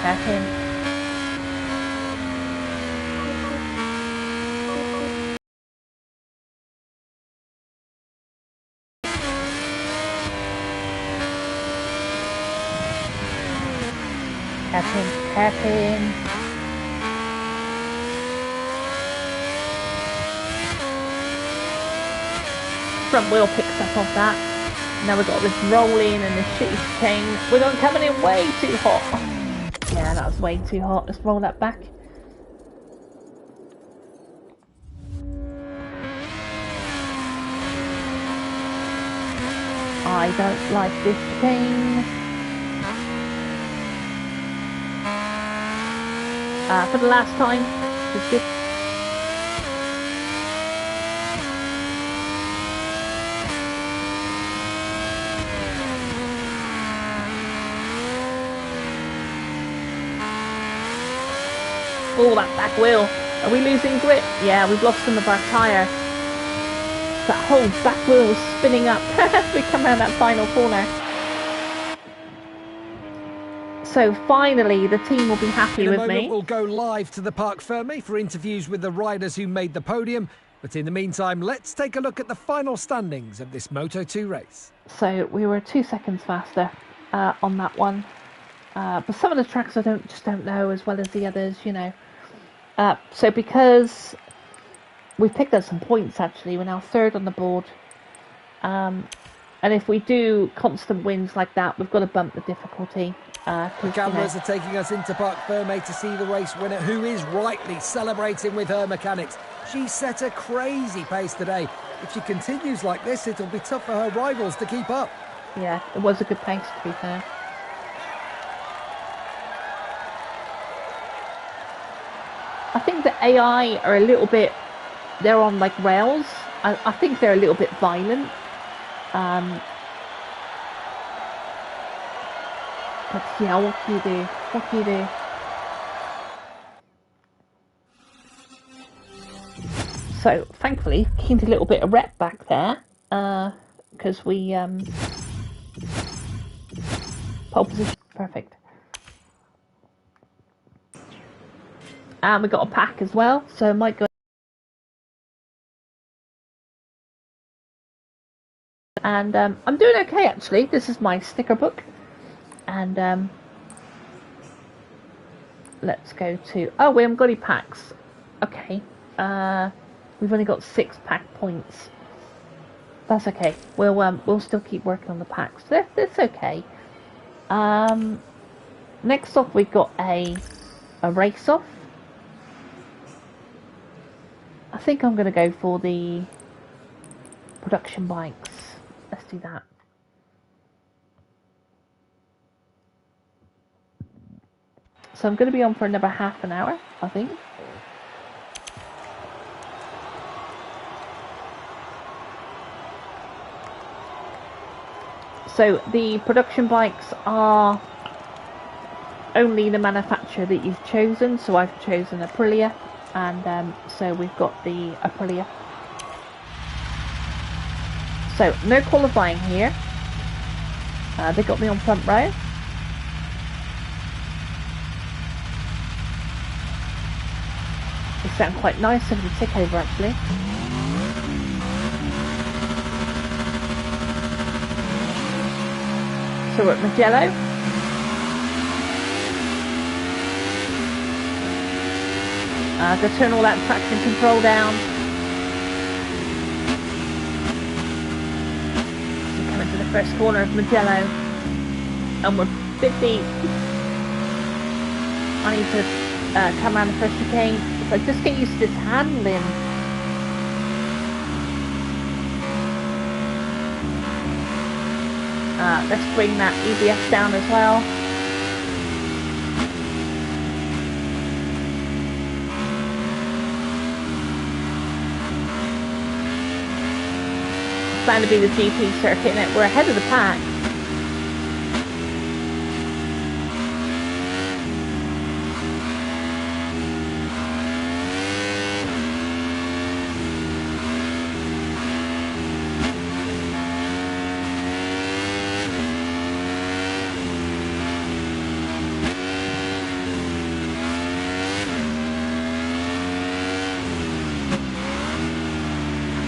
hairpin. Hairpin, hairpin. Front wheel picks up off that. Now we've got this rolling and this shitty chicane. We're going coming in way too hot. Yeah, that was way too hot. Let's roll that back. I don't like this chicane. For the last time, it's good. Oh, that back wheel. Are we losing grip? Yeah, we've lost some of our tyre. That whole back wheel was spinning up as we come around that final corner. So finally, the team will be happy with me. We'll go live to the Parc Fermé for interviews with the riders who made the podium. But in the meantime, let's take a look at the final standings of this Moto2 race. So we were 2 seconds faster on that one. But some of the tracks I just don't know as well as the others, you know. So because we've picked up some points, actually, we're now third on the board. And if we do constant wins like that, we've got to bump the difficulty. The cameras are taking us into Parc Fermé to see the race winner, who is rightly celebrating with her mechanics. She set a crazy pace today. If she continues like this, it'll be tough for her rivals to keep up. Yeah, it was a good pace, to be fair. I think the AI are a little bit, they're on like rails. I think they're a little bit violent. But yeah, what can you do? What can you do? So thankfully, gained a little bit of rep back there, because we pole position, perfect. And we got a pack as well, so might go. And I'm doing okay actually. This is my sticker book, and let's go to. Oh, we haven't got any packs. Okay, we've only got 6 pack points. That's okay. We'll still keep working on the packs. That's okay. Next off, we got a race off. I think I'm going to go for the production bikes. Let's do that. So I'm going to be on for another half an hour, I think. So the production bikes are only the manufacturer that you've chosen. So I've chosen Aprilia. And so we've got the Aprilia. So no qualifying here. They got me on front row. They sound quite nice over the tick over actually. So we're at Mugello. Go turn all that traction control down. We're coming to the first corner of Mugello, and we're 50. I need to come around the first chicane. So just get used to this handling. Let's bring that EBS down as well. Bound to be the GP circuit, and we're ahead of the pack.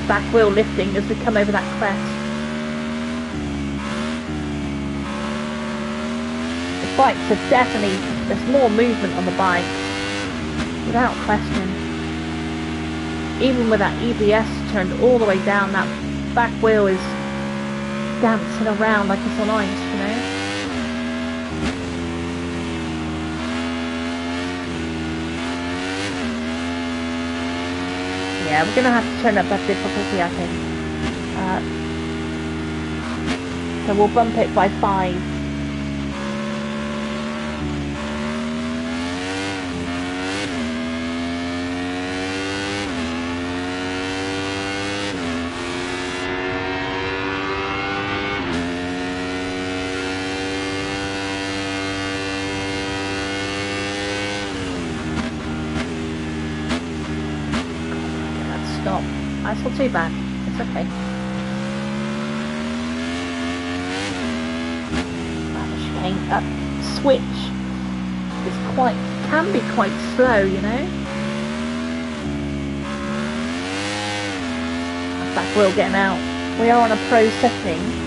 back wheel lifting as we come over that crest. The bikes are definitely, there's more movement on the bike, without question. Even with that EBS turned all the way down, that back wheel is dancing around like it's on ice, you know. Yeah, we're gonna have to turn up that difficulty, I think. So we'll bump it by 5. Stop. That's not too bad. It's okay. The chicane up switch is can be quite slow, you know. Back wheel getting out. We are on a pro setting.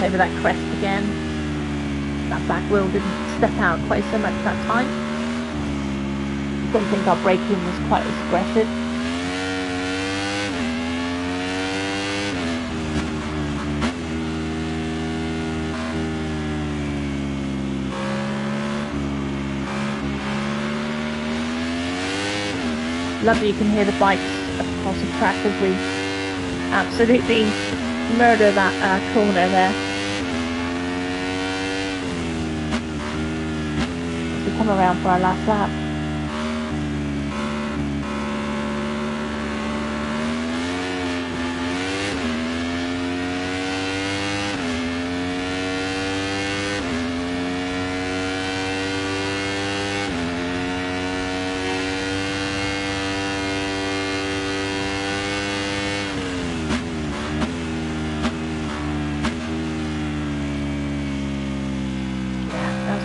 Over that crest again. That back wheel didn't step out quite so much that time. Don't think our braking was quite as aggressive. Lovely, you can hear the bikes across the track as we absolutely murder that corner there. As we come around for our last lap.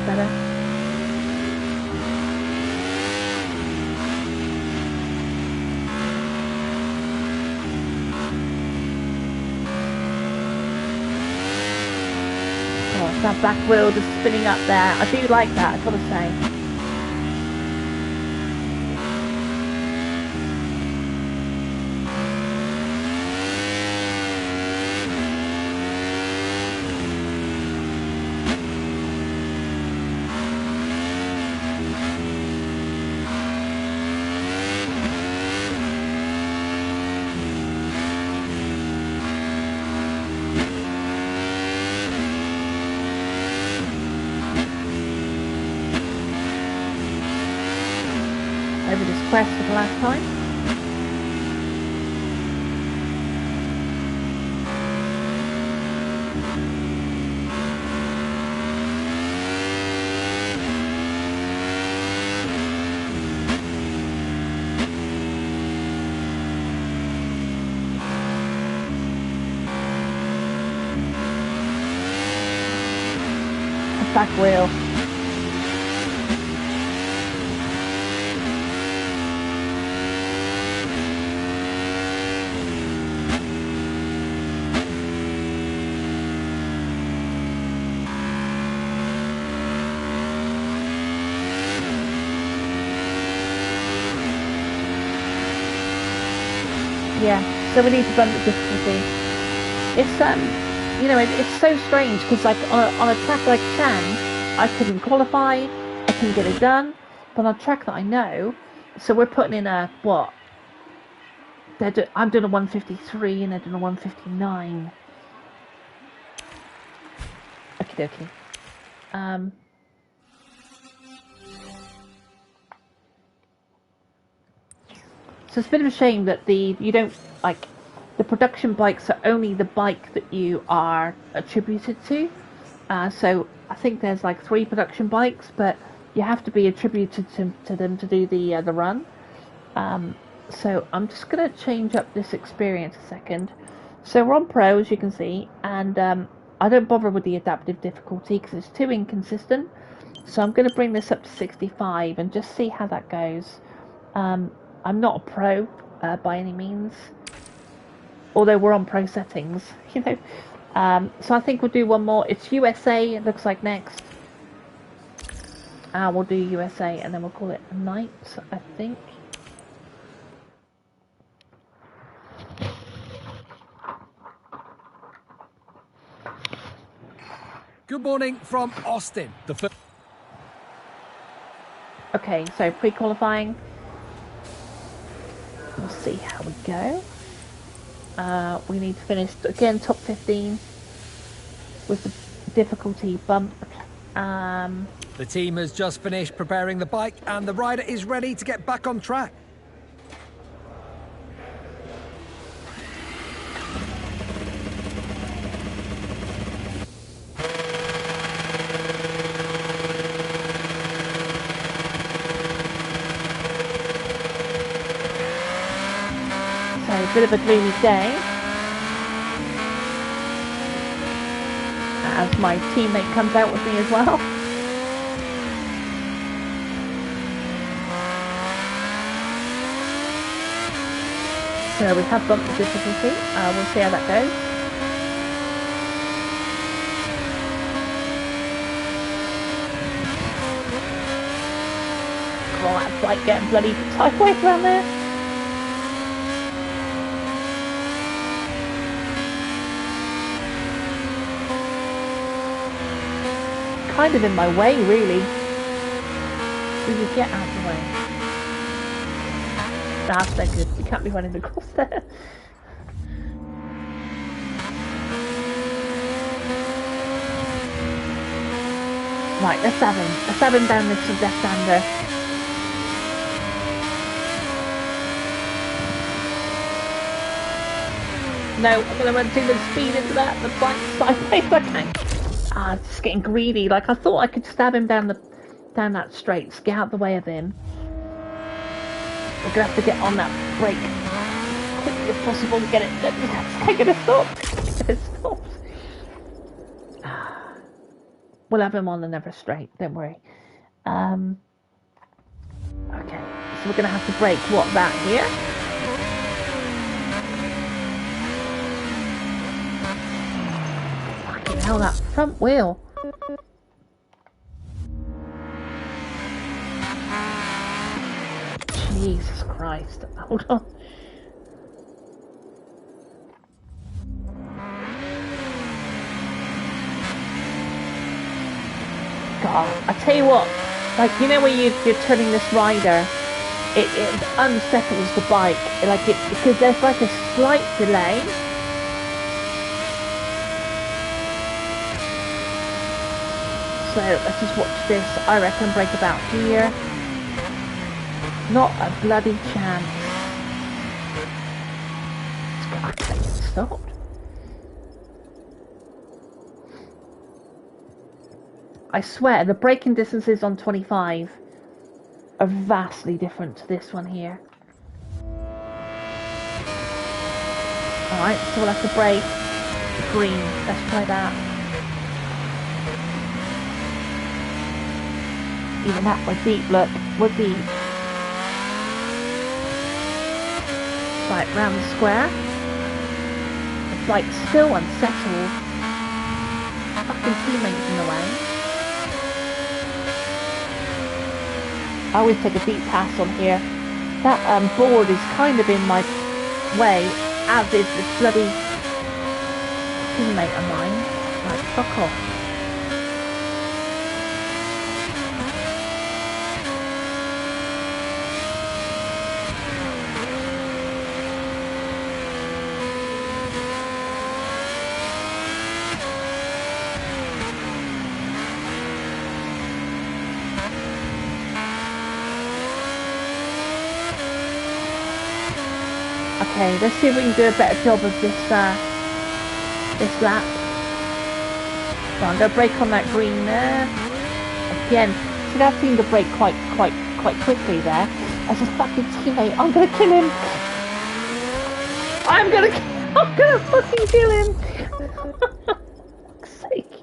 Better. Oh, that back wheel just spinning up there. I do like that, I've got to say. Over this crest for the last time. Back wheel. Yeah, so we need to bump the difficulty. It's you know, it's so strange because like on a track like Shan, I couldn't qualify, I couldn't get it done, but on a track that I know, so we're putting in a what? I'm doing a 153 and they're doing a 159. Okie dokie. So it's a bit of a shame that you don't, like, the production bikes are only the bike that you are attributed to. So I think there's like 3 production bikes, but you have to be attributed to them to do the run. So I'm just going to change up this experience a second. So we're on Pro, as you can see, and I don't bother with the adaptive difficulty because it's too inconsistent. So I'm going to bring this up to 65 and just see how that goes. I'm not a pro by any means, although we're on pro settings, you know. So I think we'll do one more. It's USA, it looks like next. We'll do USA and then we'll call it a night, I think. Good morning from Austin. Okay, so pre-qualifying. We'll see how we go. We need to finish, again, top 15 with the difficulty bumped. The team has just finished preparing the bike and the rider is ready to get back on track. A bit of a gloomy day, as my teammate comes out with me as well. So we have bumped the difficulty. We'll see how that goes. Oh, that bike getting bloody sideways around there. Kind of in my way, really. We could get out of the way. That's no good. We can't be running across there. Right, let's have him down this left-hander. No, I'm going to run too much speed into that. The bike's sideways. I can't. It's just getting greedy. Like, I thought I could stab him down that straight, get out the way of him. We're gonna have to get on that brake as quickly as possible to get it. It's gonna stop. It stops. We'll have him on another straight. Don't worry. Okay, so we're gonna have to brake that here. Hell, that front wheel. Jesus Christ. Hold on. God, I tell you what, like, you know when you're turning this rider, it unsettles the bike, like because there's like a slight delay. So let's just watch this. I reckon break about here. Not a bloody chance. I can't get stopped. I swear the braking distances on 25 are vastly different to this one here. Alright, so we'll have to brake green. Let's try that. Even that, we're deep, look, we're deep. Right, round the square. It's like still unsettled. Fucking teammates in the way. I always take a deep pass on here. That board is kind of in my way, as is this bloody teammate of mine. Right, fuck off. Okay, let's see if we can do a better job of this this lap. So I'm going to brake on that green there. Again, see that seemed to brake quite quickly there. As a fucking teammate, I'm going to kill him. I'm going to fucking kill him. For fuck's sake.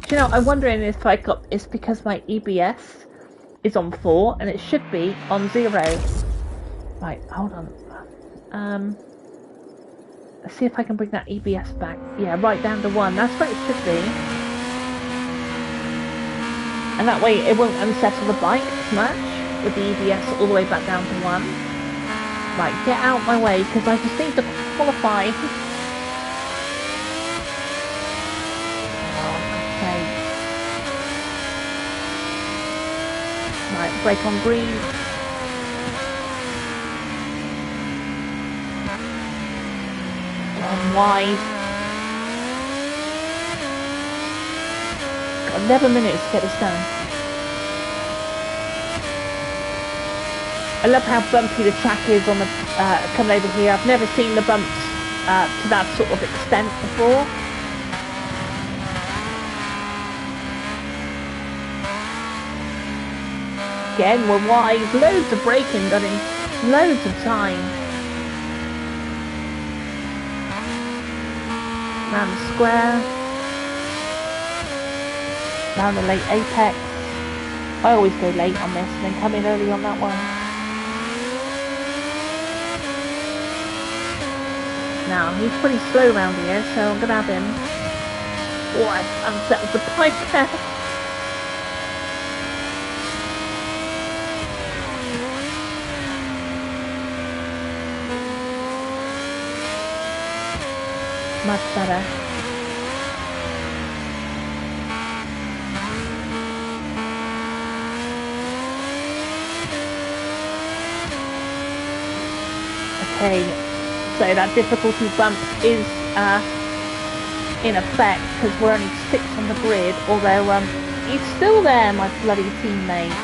Do you know, I'm wondering if it's because my EBS is on 4 and it should be on 0. Right, hold on. Let's see if I can bring that EBS back. Yeah, right down to 1. That's where it should be. And that way it won't unsettle the bike as much with the EBS all the way back down to 1. Right, get out my way because I just need to qualify. Right, brake on green. On wide. Got 11 minutes to get this done. I love how bumpy the track is on the coming over here. I've never seen the bumps to that sort of extent before. Again, we're wide, loads of braking done in loads of time. Round the square. Round the late apex. I always go late on this and then come in early on that one. Now, he's pretty slow around here, so I'm going to have him. Oh, I've unsettled the bike there. Much better. Okay, so that difficulty bump is in effect because we're only 6 on the grid, although he's still there, my bloody teammate.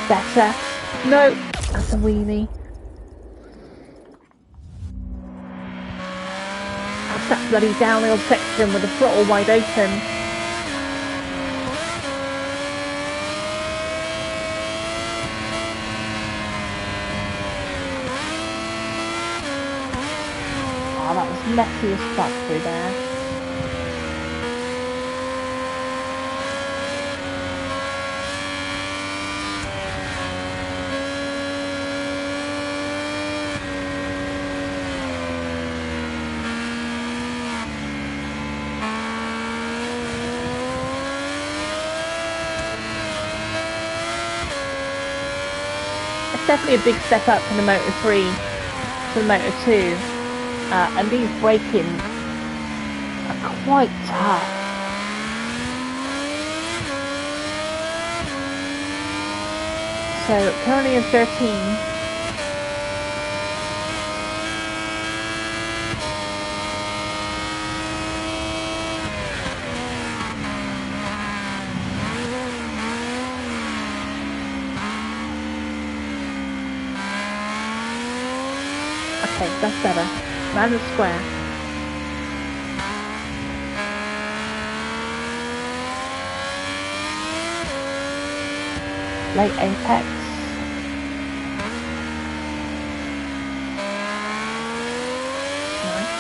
Better. No, that's a wheelie. That bloody downhill section with the throttle wide open. Oh, that was messy as fuck through there. Definitely a big step up from the Moto 3 to the Moto 2, and these braking are quite tough. So currently in 13. Okay, that's better. Round the square. Late apex. Nice.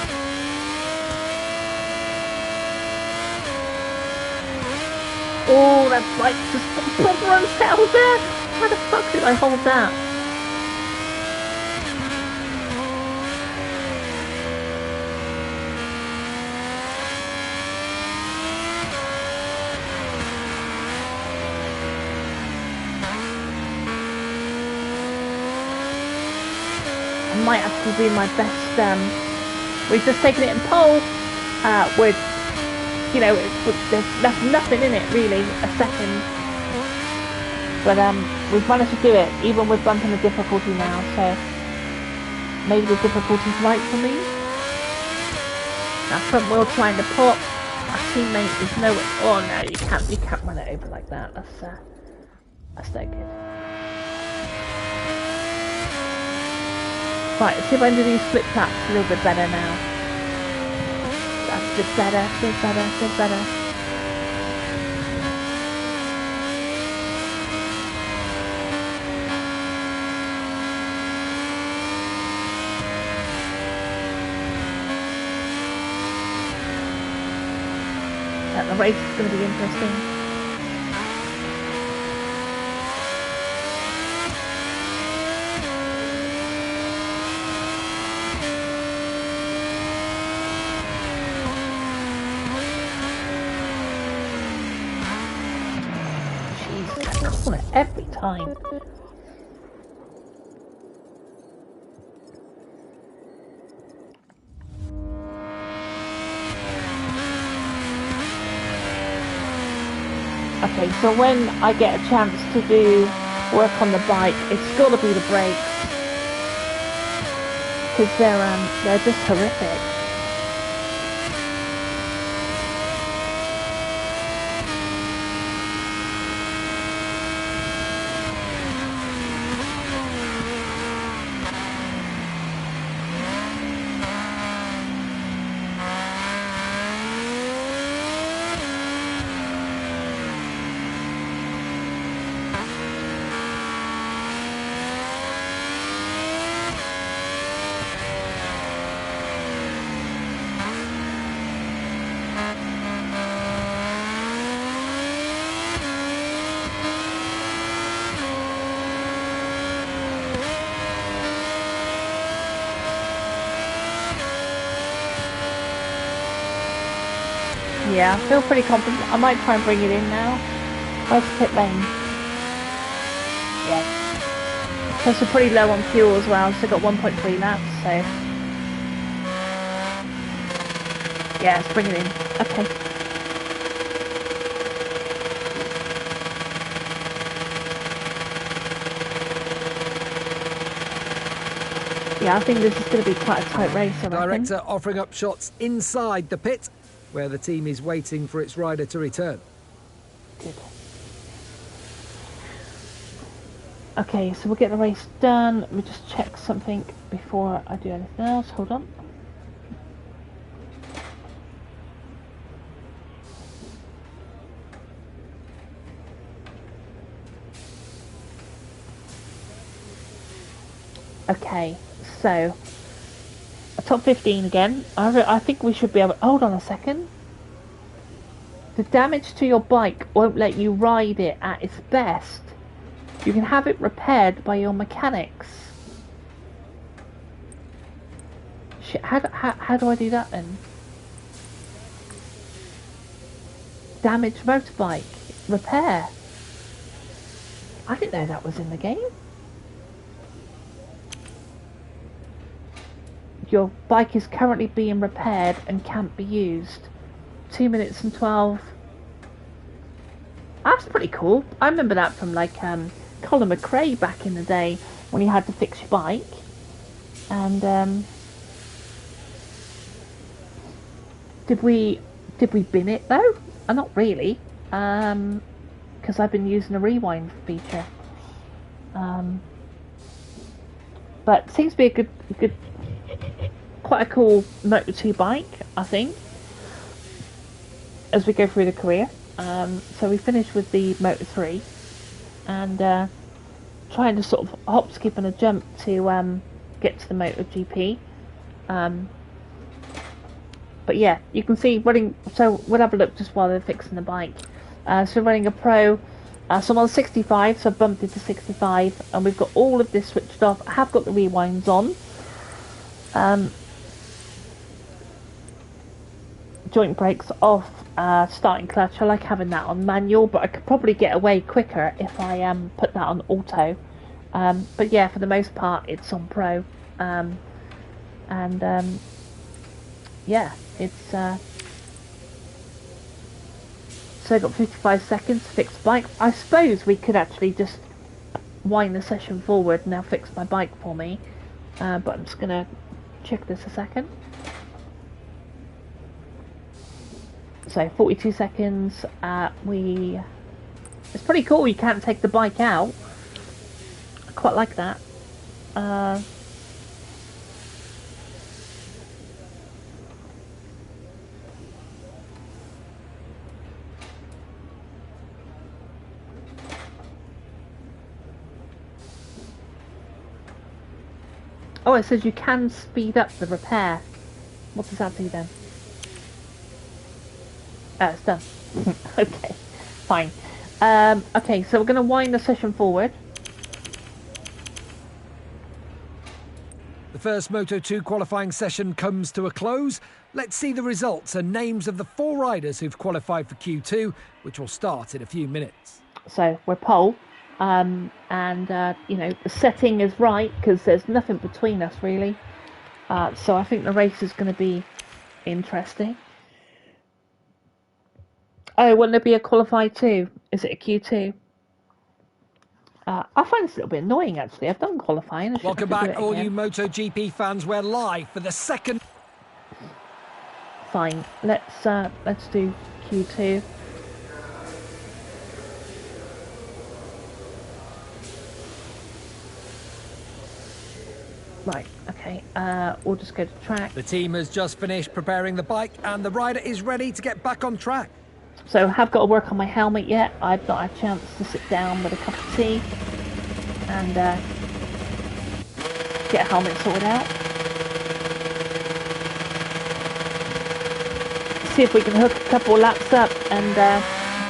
Oh, that bike just proper unsettled there. How the fuck did I hold that? might actually be my best. We've just taken it in pole. With, you know, there's nothing in it really. A second, but we've managed to do it even with bumping the difficulty now. So maybe the difficulty's right for me. That front wheel trying to pop. Our teammate is nowhere. Oh no, you can't run it over like that. That's no good. Right, let's see if I can do these flip flaps a little bit better now. That's a bit better, bit better, bit better. The race is going to be interesting. Jeez, I want it every time. Okay, so when I get a chance to do work on the bike, it's got to be the brakes, because they're just horrific. Yeah, I feel pretty confident. I might try and bring it in now. Where's the pit lane? Yeah. Plus we're pretty low on fuel as well, so got 1.3 laps, so... Yeah, let's bring it in. Okay. Yeah, I think this is going to be quite a tight race, I reckon. Director offering up shots inside the pit, where the team is waiting for its rider to return. Good. Okay, so we'll get the race done. Let me just check something before I do anything else. Hold on. Okay, so a top 15 again. I think we should be able. Hold on a second. The damage to your bike won't let you ride it at its best. You can have it repaired by your mechanics. Shit, how do I do that then? Damaged motorbike repair. I didn't know that was in the game. Your bike is currently being repaired and can't be used. 2 minutes and 12. That's pretty cool. I remember that from like Colin McRae back in the day when you had to fix your bike. And did we bin it though? Not really, because I've been using a rewind feature. But it seems to be a good, quite a cool Moto 2 bike, I think, as we go through the career. So we finished with the Moto 3 and trying to sort of hop, skip and a jump to get to the Moto Gp. But yeah, you can see running, so we'll have a look just while they're fixing the bike. So running a Pro, so I'm on 65, so I've bumped it to 65, and we've got all of this switched off. I have got the rewinds on. Joint brakes off, starting clutch. I like having that on manual, but I could probably get away quicker if I put that on auto. But yeah, for the most part, it's on Pro. Yeah, it's so I've got 55 seconds to fix the bike. I suppose we could actually just wind the session forward and now fix my bike for me, but I'm just gonna check this a second. So 42 seconds. It's pretty cool. You can't take the bike out. I quite like that. Oh, it says you can speed up the repair. What does that do then? Oh, it's done. Okay, fine. Okay, so we're going to wind the session forward. The first Moto2 qualifying session comes to a close. Let's see the results and names of the 4 riders who've qualified for Q2, which will start in a few minutes. So we're pole, and you know, the setting is right because there's nothing between us really. So I think the race is going to be interesting. Oh, wouldn't there be a qualified 2? Is it a Q2? I find this a little bit annoying actually. I've done qualifying. Welcome back, all you Moto GP fans. We're live for the second. Fine. Let's do Q2. Right. Okay. We'll just go to track. The team has just finished preparing the bike, and the rider is ready to get back on track. So I have got to work on my helmet yet. I've not had a chance to sit down with a cup of tea and get a helmet sorted out. See if we can hook a couple of laps up, and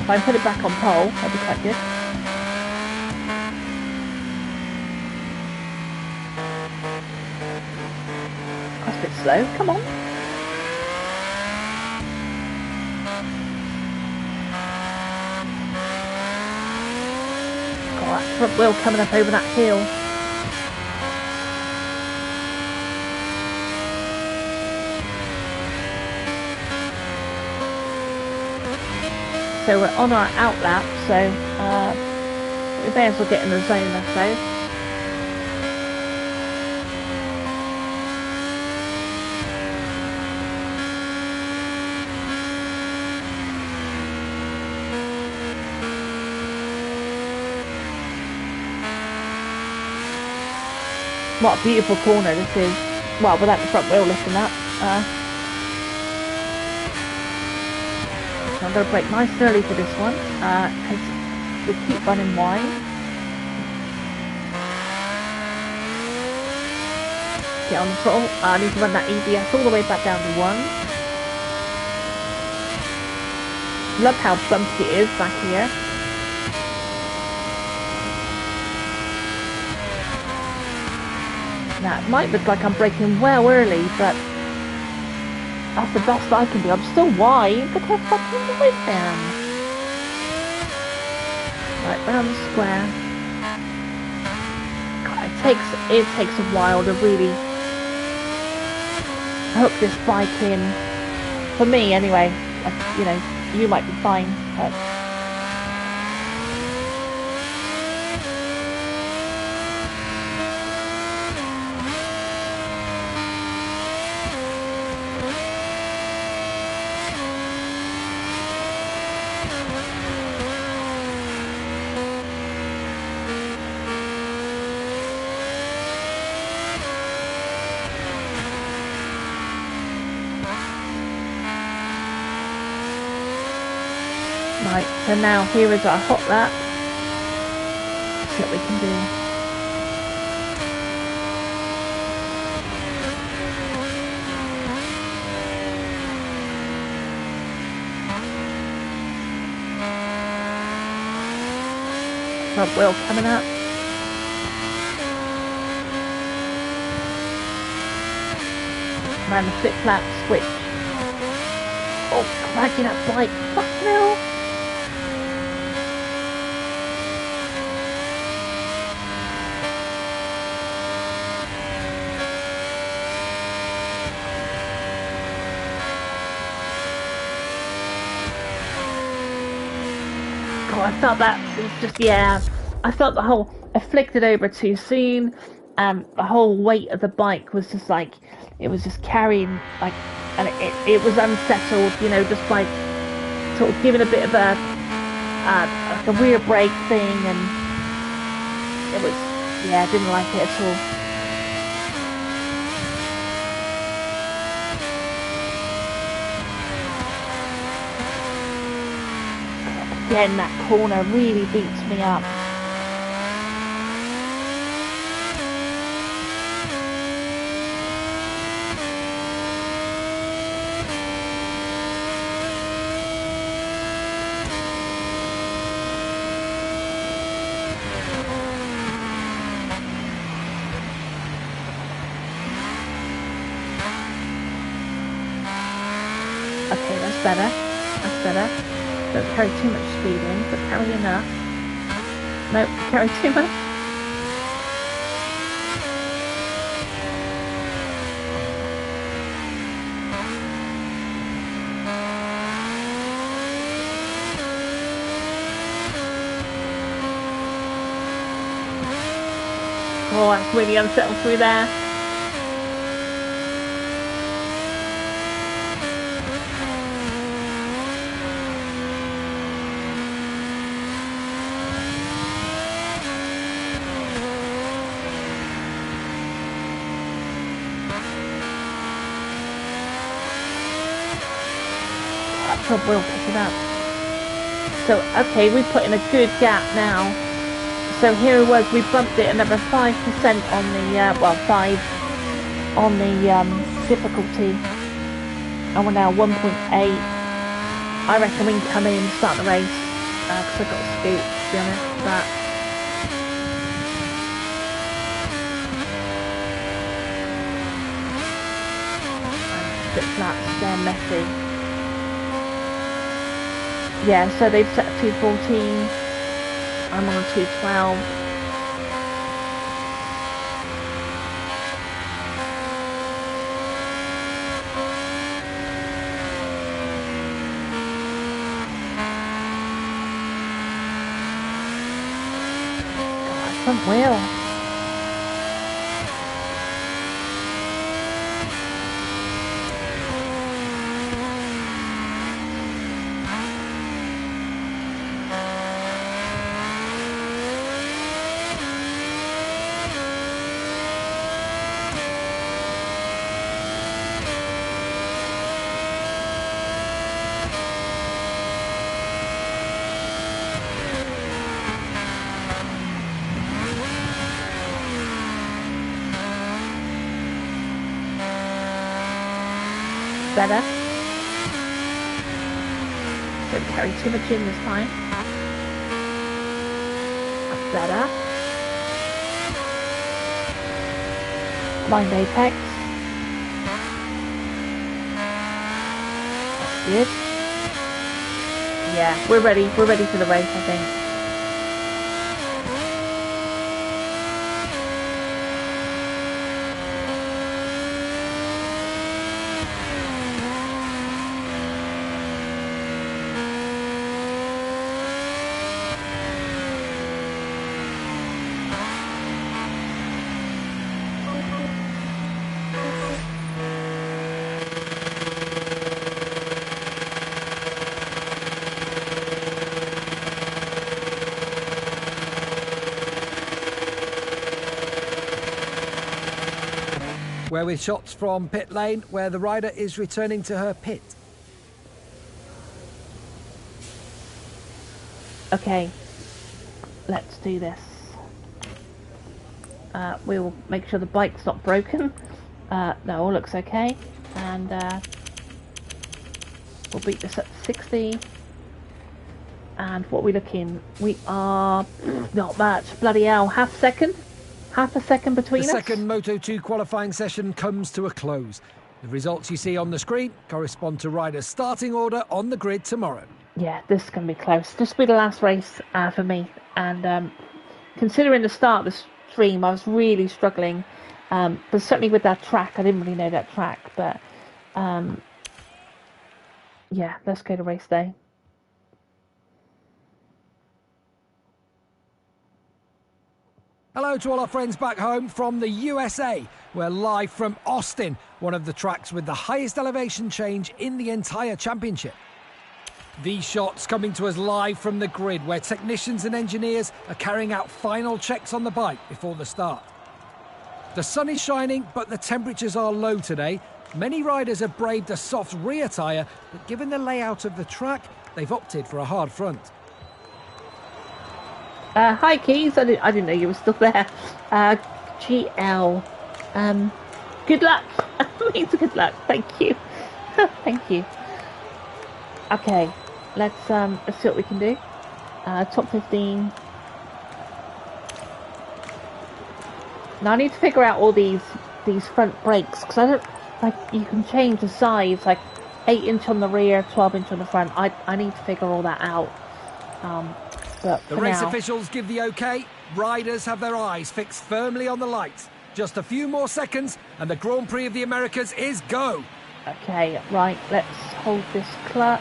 if I put it back on pole, that'd be quite good. That's a bit slow. Come on. Front wheel coming up over that hill. So we're on our out lap, so we may as well get in the zone, I suppose. What a beautiful corner this is. Well, without the front wheel lifting up. So I'm going to brake nice and early for this one, because we keep running wide. Get on the throttle. I need to run that EBS all the way back down to 1. Love how bumpy it is back here. Now, it might look like I'm braking well early, but that's the best I can do. I'm still wide. Look how fucking wide I am. Right, round the square. God, it takes a while to really hook this bike in. For me, anyway. Like, you know, you might be fine, but... Right, so now here is our hot lap. Let's see what we can do. Front wheel coming up. Around the flip flap switch. Oh, cracking that bike. Fuck no. Oh, I felt that it was just, yeah, I felt the whole, I flicked it over too soon, and the whole weight of the bike was just like, it was just carrying, like, and it was unsettled, you know, just like, sort of giving a bit of like a rear brake thing, and it was, yeah, I didn't like it at all. Again, that corner really beats me up. Okay, that's better. That's better. Don't carry too much speed in, but carry enough. Nope, carry too much. Oh, that's really unsettled through there. That will pick it up. So, okay, we put in a good gap now. So here it was, we bumped it another 5% on the, well, 5 on the difficulty. And we're now 1.8. I reckon we can come in and start the race. Because I've got a scoot, to be honest. But a bit flat, they're messy. Yeah, so they've set 214. I'm on 212. God, front wheel. Better. Don't carry too much in this time. That's better. Mind apex. That's good. Yeah, we're ready. We're ready for the race, I think. We're with shots from pit lane, where the rider is returning to her pit. Okay, let's do this. We'll make sure the bike's not broken. No, all looks okay. And we'll beat this up to 60. And what are we looking? We are not much. Bloody hell, half a second between us. The second Moto2 qualifying session comes to a close. The results you see on the screen correspond to riders' starting order on the grid tomorrow. Yeah, this is going to be close. This will be the last race for me. And considering the start of the stream, I was really struggling. But certainly with that track, I didn't really know that track. But yeah, let's go to race day. Hello to all our friends back home from the USA. We're live from Austin, one of the tracks with the highest elevation change in the entire championship. These shots coming to us live from the grid, where technicians and engineers are carrying out final checks on the bike before the start. The sun is shining, but the temperatures are low today. Many riders have braved a soft rear tyre, but given the layout of the track, they've opted for a hard front. Hi, Keys. I didn't know you were still there. GL. Good luck. Means good luck. Thank you. Thank you. Okay, let's see what we can do. Top 15. Now I need to figure out all these front brakes, because I don't like, you can change the size, like 8-inch on the rear, 12-inch on the front. I need to figure all that out. But the race officials give the okay. Riders have their eyes fixed firmly on the lights. Just a few more seconds and the Grand Prix of the Americas is go. Okay, right, let's hold this clutch.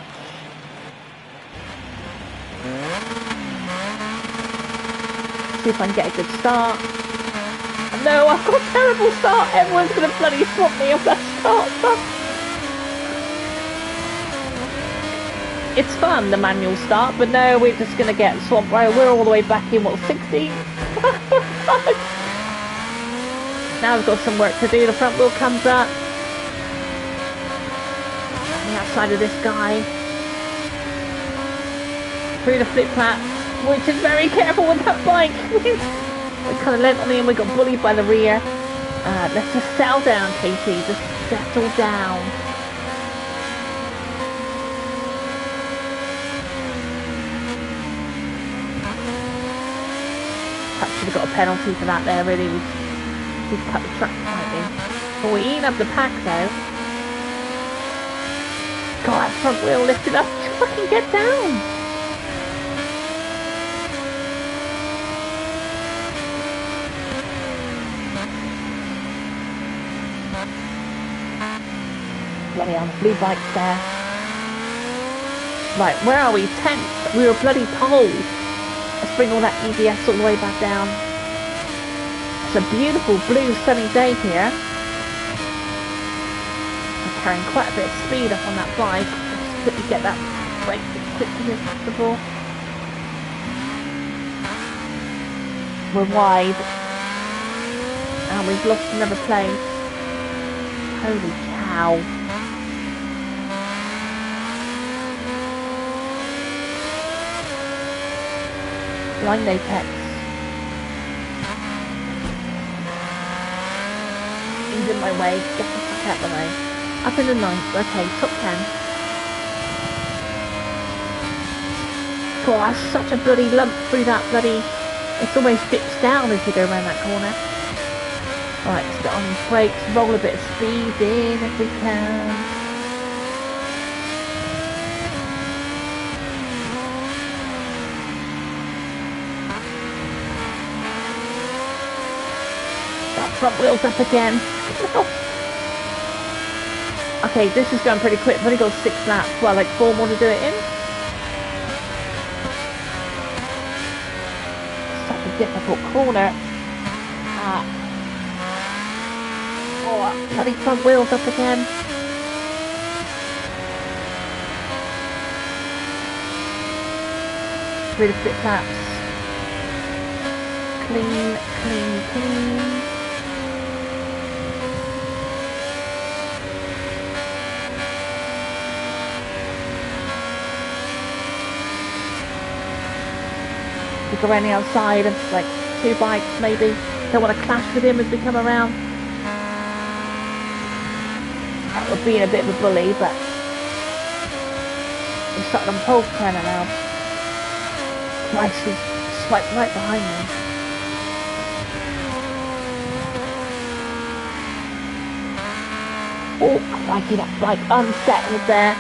See if I can get a good start. No, I've got a terrible start. Everyone's going to bloody swap me off that start. It's fun, the manual start, but no, we're just going to get swamped. Right, we're all the way back in, what, 16? Now we've got some work to do. The front wheel comes up. On the outside of this guy. Through the flip flap, which is very careful with that bike. We kind of leant on him, we got bullied by the rear. Let's just settle down, Katie. Just settle down. Perhaps should have got a penalty for that there, really. We've cut the track slightly. But we're eating up the pack, though. God, that front wheel lifted up. Just fucking get down. Bloody hell, the blue bike's there. Right, where are we? 10th. We were bloody pole. Let's bring all that EBS all the way back down. It's a beautiful blue sunny day here. I'm carrying quite a bit of speed up on that bike. Let's quickly get that brake as quickly as possible. We're wide. And we've lost another place. Holy cow. Blind apex. He's in my way. Get the fuck out of the way. Up in the 9th. Okay, top 10. God, that's such a bloody lump through that bloody... It's almost dips down as you go around that corner. Right, let's get on the brakes. Roll a bit of speed in if we can. Front wheels up again. Okay, this is going pretty quick. I've only got 6 laps. Well, like 4 more to do it in. Such a difficult corner. Oh, bloody front wheels up again. Through the flip flaps. Clean, clean, clean. We go around the outside of like 2 bikes maybe. Don't want to clash with him as we come around. That would be a bit of a bully, but he's started on pole turner now. Christ, he's swiped right behind me. Oh, crikey, that bike unsettled there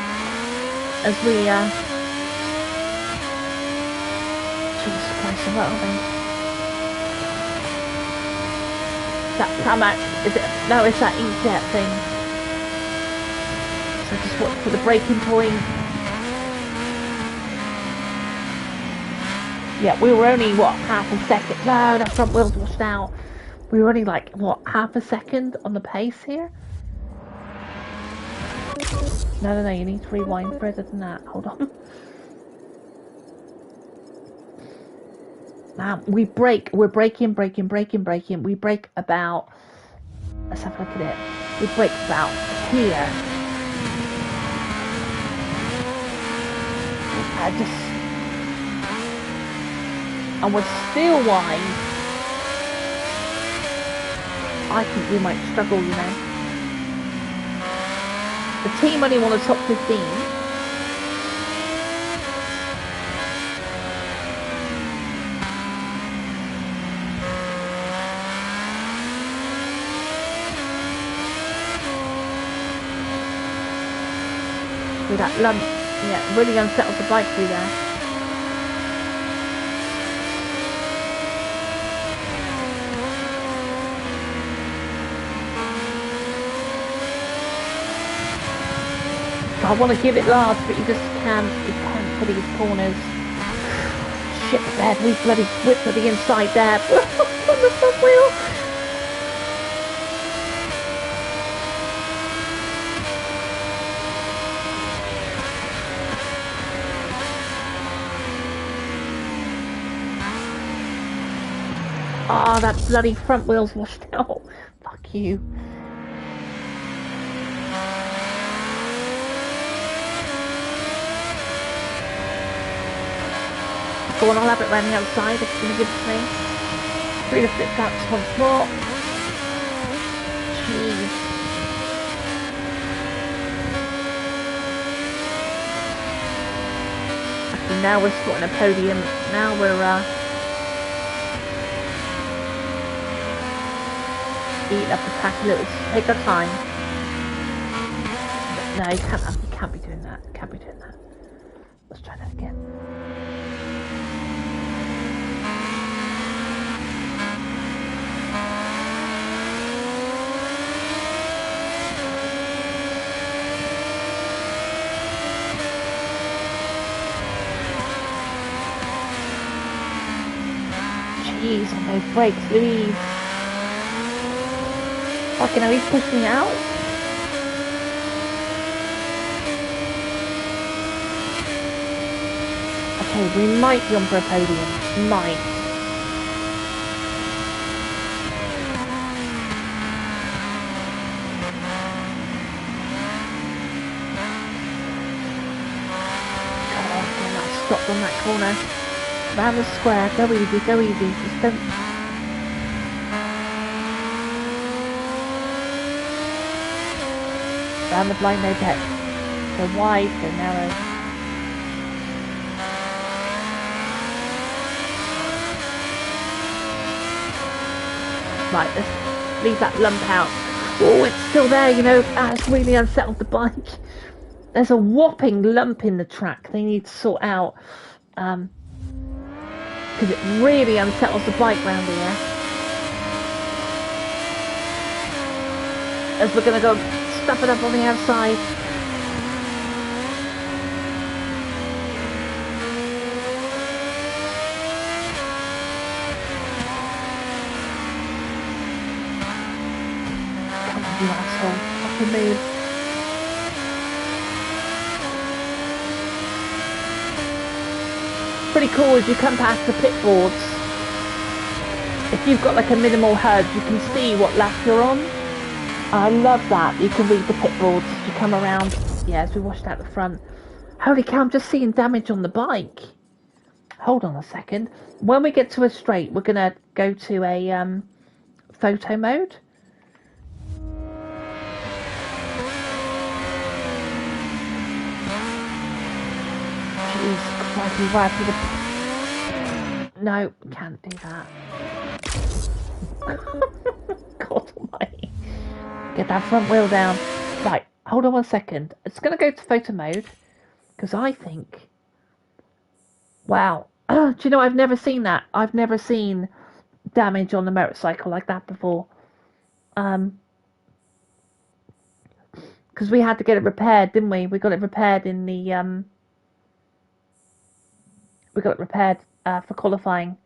as we Jesus Christ, what are they? That Pramac, is it? No, it's that E-Jet thing. So just watch for the braking point. Yeah, we were only, what, half a second? No, that front wheel's washed out. We were only like, what, half a second on the pace here? No, you need to rewind further than that. Hold on. Now, we're braking. We brake about, let's have a look at it. We brake about here. And we're still wide. I think we might struggle, you know. The team only won the top 15. With that lump, yeah, really unsettled the bike through there. I want to give it large, but you can't for these corners. Shit, bed, we bloody whipped to the inside there. On the front wheel. Oh, that bloody front wheel's washed out. Fuck you. Go on, I'll have it around the outside if it's going to give it to me. Three to flip flaps once more. Jeez. Okay, now we're spotting a podium. Now we're eating up the pack a little. Take our time. No, you can't be doing that. Can't be doing that. Let's try that again. Jeez, on those brakes, Louise. Fucking hell, he's pushed me out. Okay, we might be on for a podium. Might. God, damn, that stopped on that corner. Round the square, go easy, just don't... Round the blind apex. Go wide, go narrow. Right, let's leave that lump out. Oh, it's still there, you know, that's really unsettled the bike. There's a whopping lump in the track they need to sort out. Because it really unsettles the bike round here. As we're going to go stuff it up on the outside. Come on, you asshole. Fucking move. Pretty cool as you come past the pit boards. If you've got like a minimal HUD, you can see what lap you're on. I love that. You can read the pit boards as you come around. Yeah, as we washed out the front. Holy cow, I'm just seeing damage on the bike. Hold on a second. When we get to a straight, we're going to go to a photo mode. Jeez, crikey, right through the... No, can't do that. God almighty. Get that front wheel down. Right, hold on one second. It's going to go to photo mode. Because I think... Wow. Do you know, I've never seen that. I've never seen damage on the motorcycle like that before. Because we had to get it repaired, didn't we? We got it repaired in the... we got it repaired for qualifying.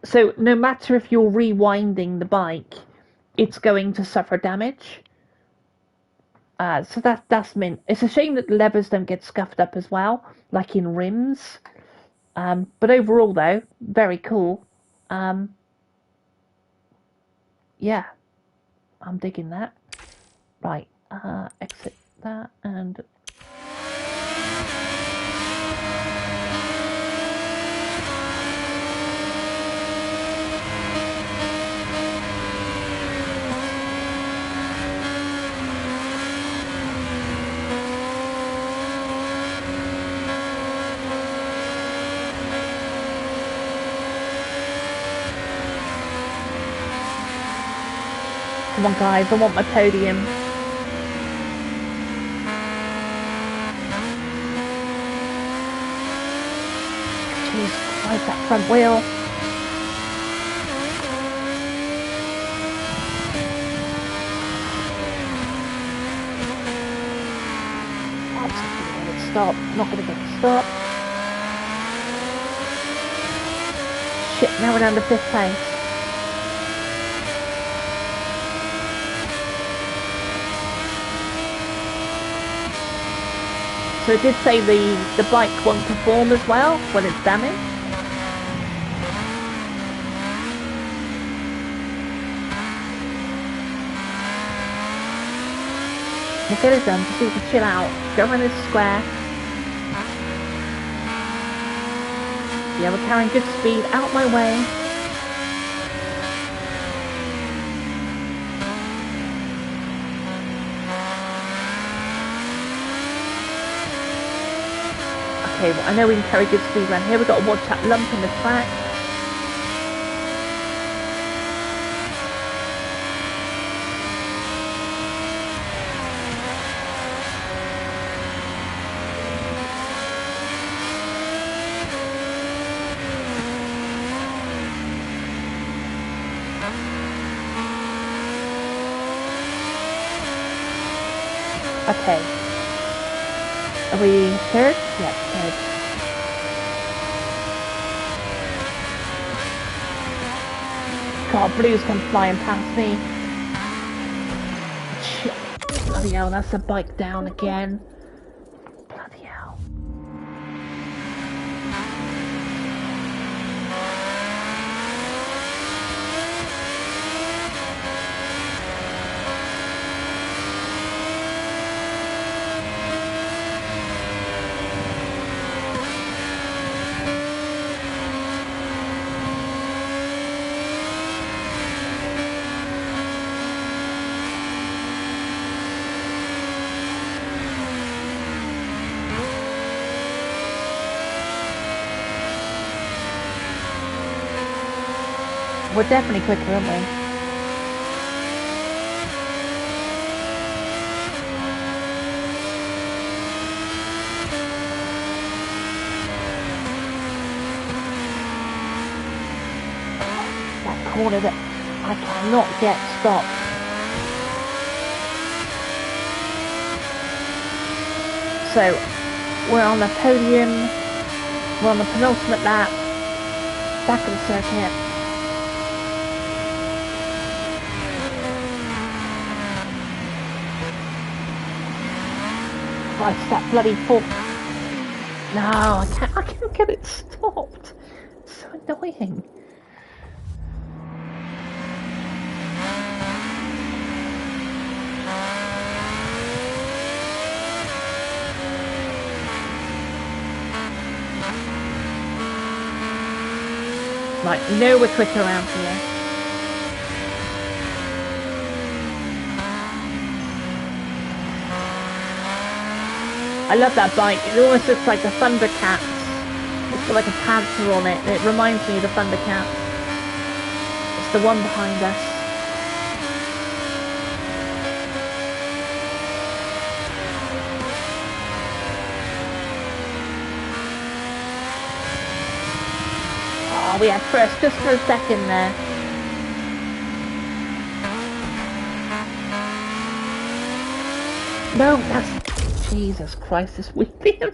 So no matter if you're rewinding the bike, it's going to suffer damage. So that's mint. It's a shame that the levers don't get scuffed up as well, like in rims. But overall, though, very cool. Yeah, I'm digging that. Right, exit that and... Come on, guys, I want my podium. Jeez Christ, that front wheel. Stop. Not going to get a stop. Shit, now we're down to 5th place. So it did say the bike won't perform as well when it's damaged. We'll get it done, just need to chill out. Go around this square. Yeah, we're carrying good speed. Out my way. Okay, well, I know we can carry good speed around here. We've got to watch that lump in the track. Okay. Are we third? Yeah, third. God, Blue's come flying past me. Shit. Bloody hell, that's the bike down again. Bloody hell. We're definitely quicker, aren't we? That corner that I cannot get stopped. So, we're on the podium. We're on the penultimate lap. Back of the circuit. Christ, that bloody fourth. No, I can't get it stopped. It's so annoying. Right, we know we're quicker around here. I love that bike. It almost looks like the Thundercats. It's got like a panther on it. It reminds me of the Thundercats. It's the one behind us. Oh, we had first just for a second there. No, that's... Jesus Christ, this weekend.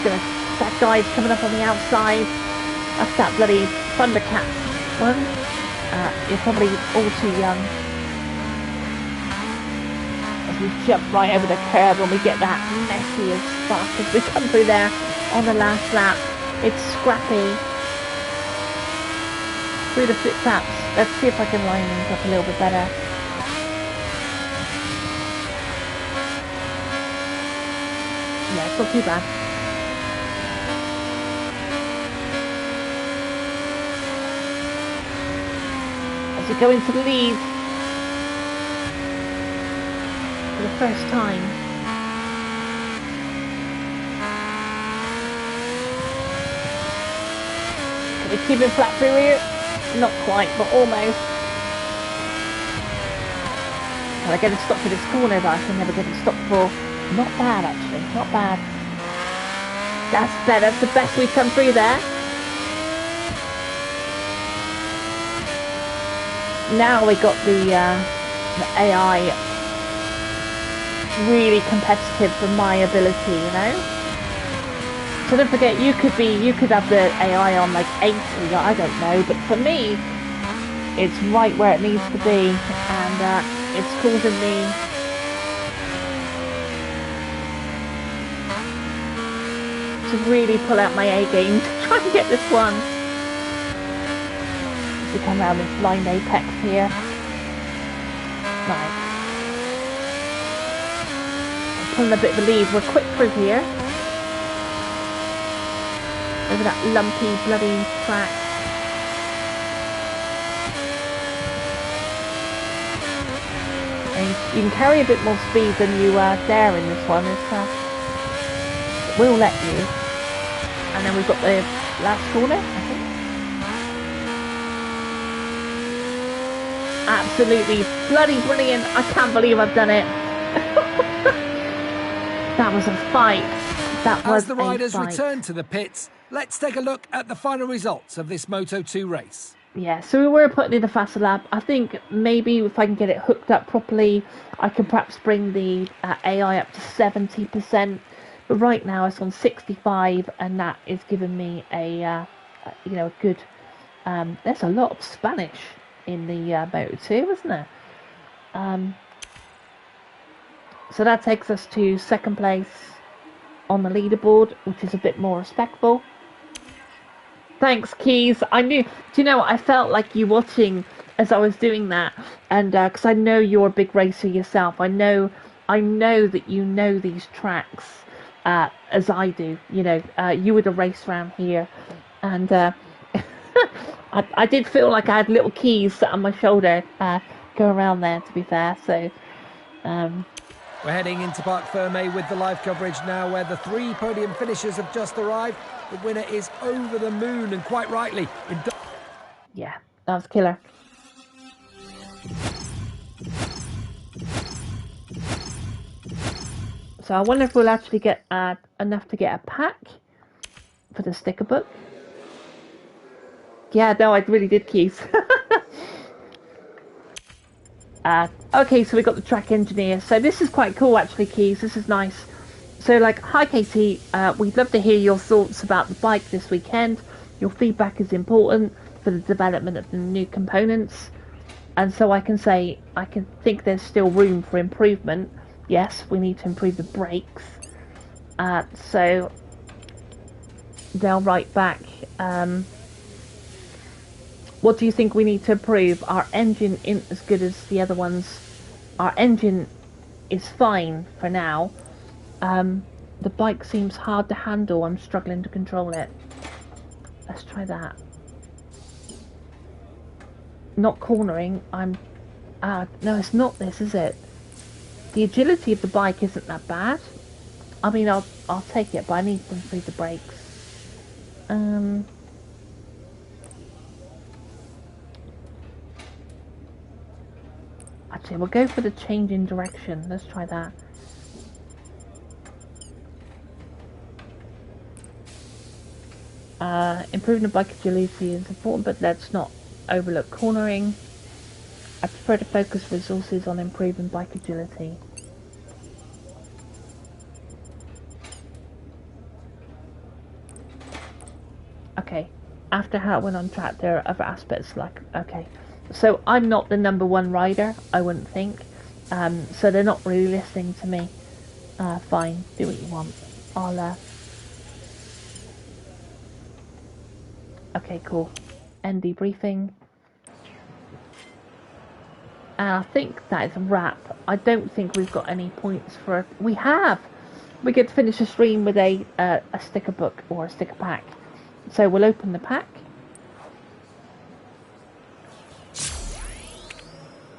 that guy's coming up on the outside. That's that bloody Thundercat one. You're probably all too young. As we jump right over the curb and we get that messy as fuck as we come through there on the last lap. It's scrappy. Through the flip flaps. Let's see if I can line things up a little bit better. Yeah, it's not too bad. As we go into the lead for the first time. Can we keep it flat through here? Not quite, but almost. Well, I get a stop for this corner that I can never get a stop for. Not bad, actually. Not bad. That's better. That's the best we've come through there. Now we got the AI really competitive for my ability, you know. So don't forget, you could have the AI on like 80, I don't know. But for me, it's right where it needs to be, and it's causing me to really pull out my A game to try and get this one. We come around this blind apex here. Nice. I'm pulling a bit of a lead. We're quick through here. Over that lumpy bloody track. And you can carry a bit more speed than you dare in this one. It will let you. And then we've got the last corner, I think. Absolutely bloody brilliant. I can't believe I've done it. That was a fight. That was As the riders return to the pits, let's take a look at the final results of this Moto 2 race. Yeah, so we were putting in a faster lap. I think maybe if I can get it hooked up properly, I can perhaps bring the AI up to 70%. But right now it's on 65, and that is giving me a good. There's a lot of Spanish in the Moto 2, isn't there? So that takes us to second place on the leaderboard, which is a bit more respectful. Thanks, Keys. I knew. Do you know what? I felt like you watching as I was doing that, and because I know you're a big racer yourself. I know that you know these tracks as I do. You know, you would have raced around here, and I did feel like I had little keys sat on my shoulder, go around there. To be fair, so. We're heading into Parc Fermé with the live coverage now, where the 3 podium finishers have just arrived. The winner is over the moon, and quite rightly. Yeah, that was killer. So I wonder if we'll actually get enough to get a pack for the sticker book. Yeah, no, I really did, Keys. Okay, so we got the track engineer. So this is quite cool, actually, Keys. This is nice. So, like, hi, Katie. We'd love to hear your thoughts about the bike this weekend. Your feedback is important for the development of the new components. And so I can think there's still room for improvement. Yes, we need to improve the brakes. So they'll write back. What do you think we need to improve? Our engine isn't as good as the other ones. Our engine is fine for now. The bike seems hard to handle. I'm struggling to control it. Let's try that. Not cornering. No, it's not this, is it? The agility of the bike isn't that bad. I mean, I'll take it, but I need to improve the brakes. Actually, we'll go for the change in direction. Let's try that. Improving the bike agility is important, but let's not overlook cornering. I prefer to focus resources on improving bike agility. Okay. After how it went on track, there are other aspects like, okay. So I'm not the number one rider, I wouldn't think. So they're not really listening to me. Fine, do what you want. I'll, okay, cool. End debriefing. And I think that is a wrap. I don't think we've got any points for... We have! We get to finish a stream with a sticker book or a sticker pack. So we'll open the pack.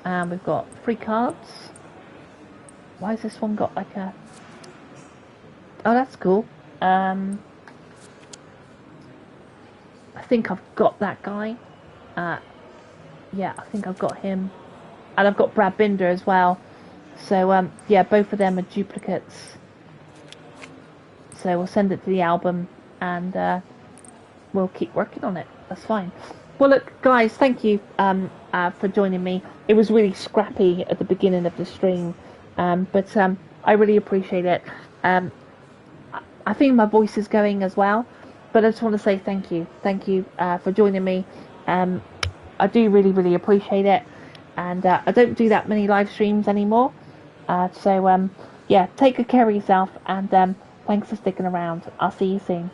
And we've got 3 cards. Why has this one got like a... Oh, that's cool. I think I've got that guy. Yeah, I think I've got him. And I've got Brad Binder as well. So, yeah, both of them are duplicates. So we'll send it to the album and we'll keep working on it. That's fine. Well, look, guys, thank you for joining me. It was really scrappy at the beginning of the stream, but I really appreciate it. I think my voice is going as well, but I just want to say thank you. Thank you for joining me. I do really, really appreciate it. And I don't do that many live streams anymore. So, yeah, take good care of yourself, and thanks for sticking around. I'll see you soon.